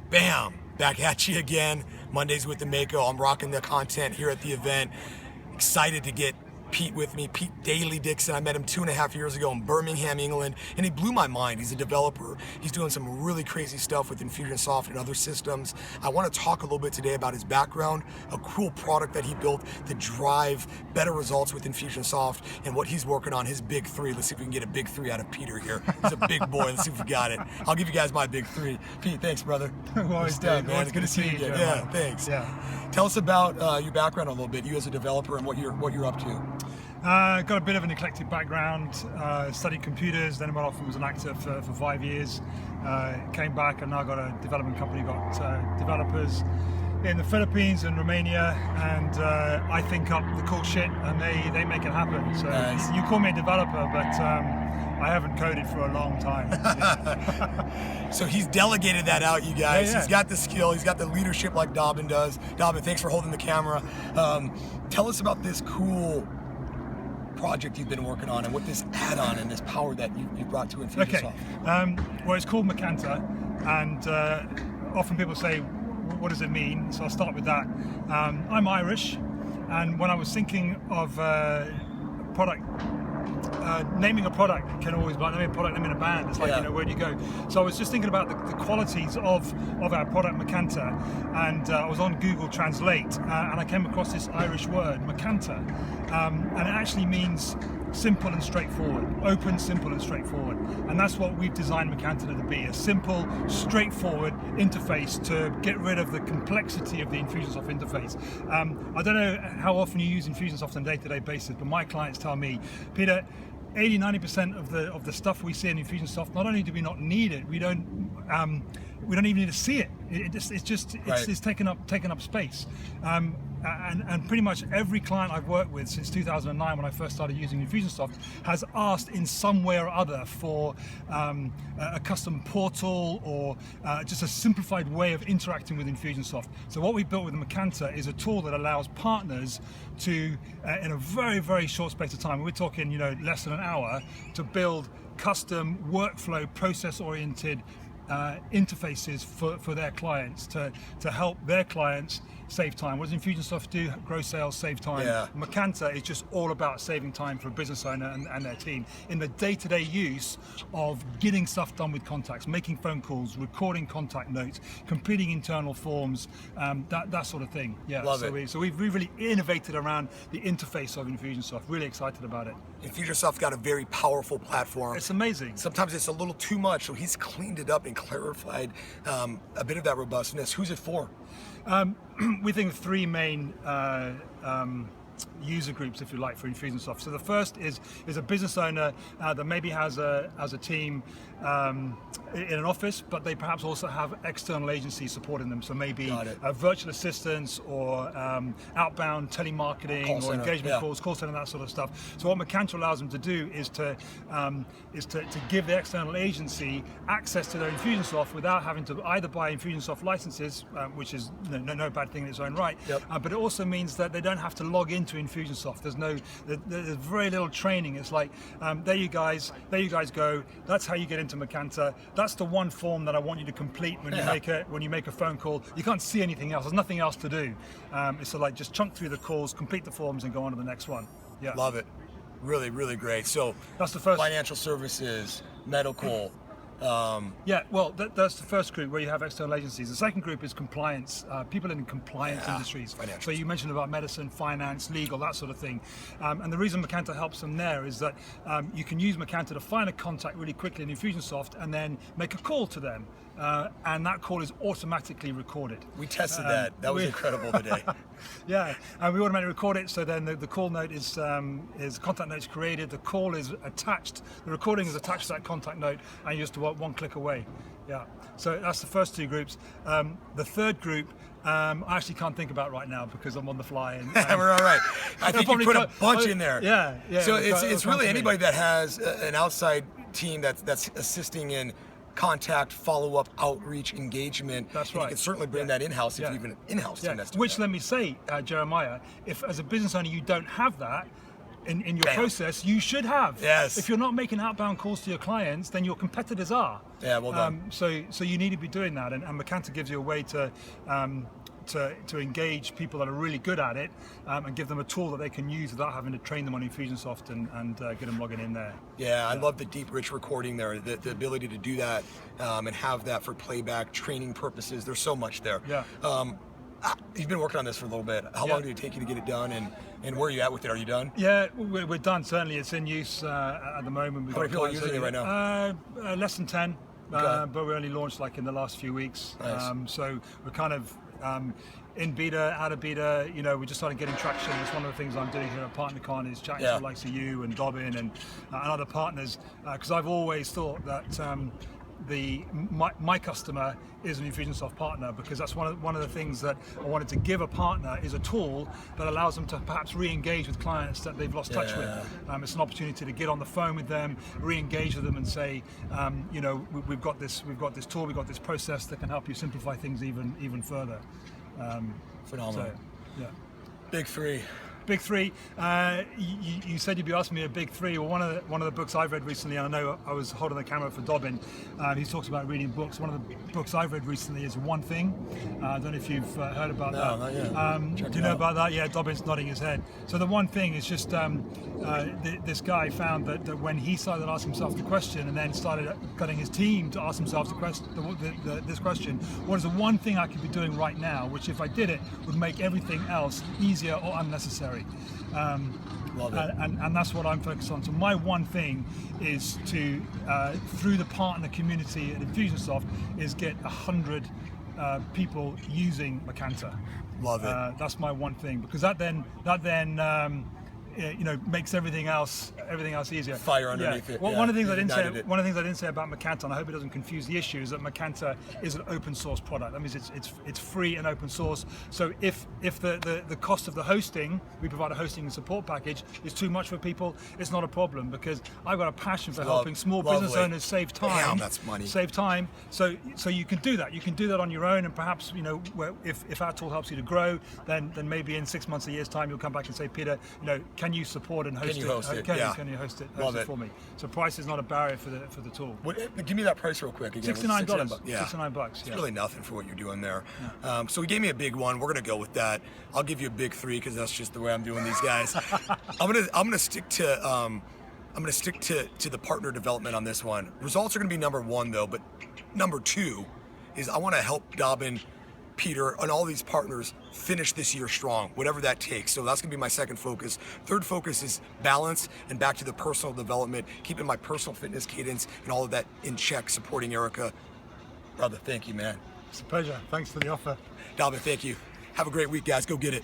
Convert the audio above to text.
Bam! Back at you again. Mondays with the Mako. I'm rocking the content here at the event. Excited to get Pete with me, Pete Daly-Dickson. I met him 2.5 years ago in Birmingham, England, and he blew my mind. He's a developer. He's doing some really crazy stuff with Infusionsoft and other systems. I want to talk a little bit today about his background, a cool product that he built to drive better results with Infusionsoft, and what he's working on, his big three. Let's see if we can get a big three out of Peter here. He's a big boy. Let's see if we got it. I'll give you guys my big three. Pete, thanks, brother. Always done, man. It's good to see you again. Yeah, thanks. Yeah. Tell us about your background a little bit, you as a developer, and what you're up to. Got a bit of an eclectic background, studied computers, then went off and was an actor for 5 years. Came back and now got a development company, got developers in the Philippines and Romania, and I think up the cool shit and they make it happen. So nice. You call me a developer, but I haven't coded for a long time. Yeah. So he's delegated that out, you guys. Yeah. He's got the skill, he's got the leadership like Dobbin does. Dobbin, thanks for holding the camera. Tell us about this cool project you've been working on and what this add-on and this power that you brought to Infusionsoft. Okay, well, it's called macanta, and often people say, what does it mean? So I'll start with that. I'm Irish, and when I was thinking of product, naming a product can always be like naming a product, naming a band. It's like, where do you go? So I was just thinking about the qualities of our product macanta, and I was on Google Translate, and I came across this Irish word, macanta, and it actually means simple and straightforward, open, simple and straightforward. And that's what we've designed macanta to be, a simple, straightforward interface to get rid of the complexity of the Infusionsoft interface. I don't know how often you use Infusionsoft on a day-to-day basis, but my clients tell me, Peter, 80-90% of the stuff we see in Infusionsoft, not only do we not need it, we don't even need to see it. It's taking up space. And pretty much every client I've worked with since 2009, when I first started using Infusionsoft, has asked in some way or other for a custom portal or just a simplified way of interacting with Infusionsoft. So what we built with the macanta is a tool that allows partners to, in a very, very short space of time, we're talking less than an hour, to build custom workflow, process-oriented interfaces for their clients to help their clients save time. What does Infusionsoft do? Grow sales, save time. Yeah. Macanta is just all about saving time for a business owner and their team in the day-to-day use of getting stuff done with contacts, making phone calls, recording contact notes, completing internal forms, that sort of thing. Yeah. Love it. So we've really innovated around the interface of Infusionsoft. Really excited about it. Infusionsoft's got a very powerful platform. It's amazing. Sometimes it's a little too much, so he's cleaned it up and clarified a bit of that robustness. Who's it for? We think of three main user groups, if you like, for Infusionsoft. So the first is a business owner that maybe has a team in an office, but they perhaps also have external agencies supporting them. So maybe virtual assistants or outbound telemarketing or engagement calls, call center, that sort of stuff. So what macanta allows them to do is to give the external agency access to their Infusionsoft without having to either buy Infusionsoft licenses, which is no bad thing in its own right, but it also means that they don't have to log into Infusionsoft. There's very little training. It's like, there you guys go. That's how you get into macanta. That's the one form that I want you to complete when you make a phone call. You can't see anything else. There's nothing else to do. It's like just chunk through the calls, complete the forms, and go on to the next one. Yeah. Love it. Really, really great. So that's the first. Financial services, medical. That's the first group where you have external agencies. The second group is compliance, people in compliance industries. So you mentioned about medicine, finance, legal, that sort of thing. And the reason macanta helps them there is that you can use macanta to find a contact really quickly in Infusionsoft and then make a call to them. And that call is automatically recorded. We tested that. That was incredible today. Yeah, and we automatically record it, so then the call note is contact notes created, the call is attached, the recording is attached to that contact note, and you just do one click away. Yeah, so that's the first two groups. The third group, I actually can't think about right now because I'm on the fly. And we're all right. I think you put a bunch in there. Yeah. So it's really anybody that has an outside team that's assisting in contact, follow-up, outreach, engagement. That's right. You can certainly bring that in-house if you have an in-house team that's doing Which, that. let me say, Jeremiah, if as a business owner you don't have that, in your Bam. process, you should have. Yes. If you're not making outbound calls to your clients, then your competitors are. Yeah, well done. So you need to be doing that, and Macanta gives you a way to engage people that are really good at it, and give them a tool that they can use without having to train them on Infusionsoft and get them logging in there. Yeah, I love the deep, rich recording there, the ability to do that and have that for playback, training purposes. There's so much there. Yeah. You've been working on this for a little bit. How long did it take you to get it done, and where are you at with it? Are you done? Yeah, we're done. Certainly, it's in use at the moment. How many people are using it right now? Less than 10, Okay. but we only launched like in the last few weeks. Nice. So we're kind of in beta, out of beta. We just started getting traction. It's one of the things I'm doing here at PartnerCon is chatting to the likes of you and Dobbin and other partners, because I've always thought that my customer is an Infusionsoft partner, because that's one of the things that I wanted to give a partner is a tool that allows them to perhaps re-engage with clients that they've lost touch with. It's an opportunity to get on the phone with them, re-engage with them, and say, we've got this tool, we've got this process that can help you simplify things even further. Phenomenal. So, yeah. Big three. Big three. You said you'd be asking me a big three. Well, one of the books I've read recently, and I know I was holding the camera for Dobbin. He talks about reading books. One of the books I've read recently is One Thing. I don't know if you've heard about that. No, not yet. Do you know about that? Yeah, Dobbin's nodding his head. So the One Thing is just this guy found that when he started to ask himself the question, and then started getting his team to ask themselves this question: what is the one thing I could be doing right now, which if I did it would make everything else easier or unnecessary? Love it. And that's what I'm focused on. So my one thing is to, through the partner community at Infusionsoft, is get 100 people using Macanta. Love it. That's my one thing, because that then makes everything else easier. Fire underneath it. Well, Yeah. one of the things Ignited I didn't say about Macanta, and I hope it doesn't confuse the issue, is that Macanta is an open source product. That means it's free and open source. So if the cost of the hosting, we provide a hosting and support package, is too much for people, it's not a problem, because I've got a passion for helping small business owners save time. Damn, that's money. Save time. So you can do that. You can do that on your own, and perhaps if our tool helps you to grow, then maybe in 6 months, a year's time, you'll come back and say, Peter, can you support and host it? Can you host it for me? So price is not a barrier for the tool. Give me that price real quick again. $69. Yeah. $69. It's really nothing for what you're doing there. Yeah. So he gave me a big one. We're gonna go with that. I'll give you a big three, because that's just the way I'm doing these guys. I'm gonna stick to the partner development on this one. Results are gonna be number one though, but number two is I want to help Dobbin, Peter, and all these partners finish this year strong, whatever that takes. So that's gonna be my second focus. Third focus is balance and back to the personal development, keeping my personal fitness cadence and all of that in check, supporting Erica. Brother, thank you, man. It's a pleasure. Thanks for the offer. Dobbin, thank you. Have a great week, guys. Go get it.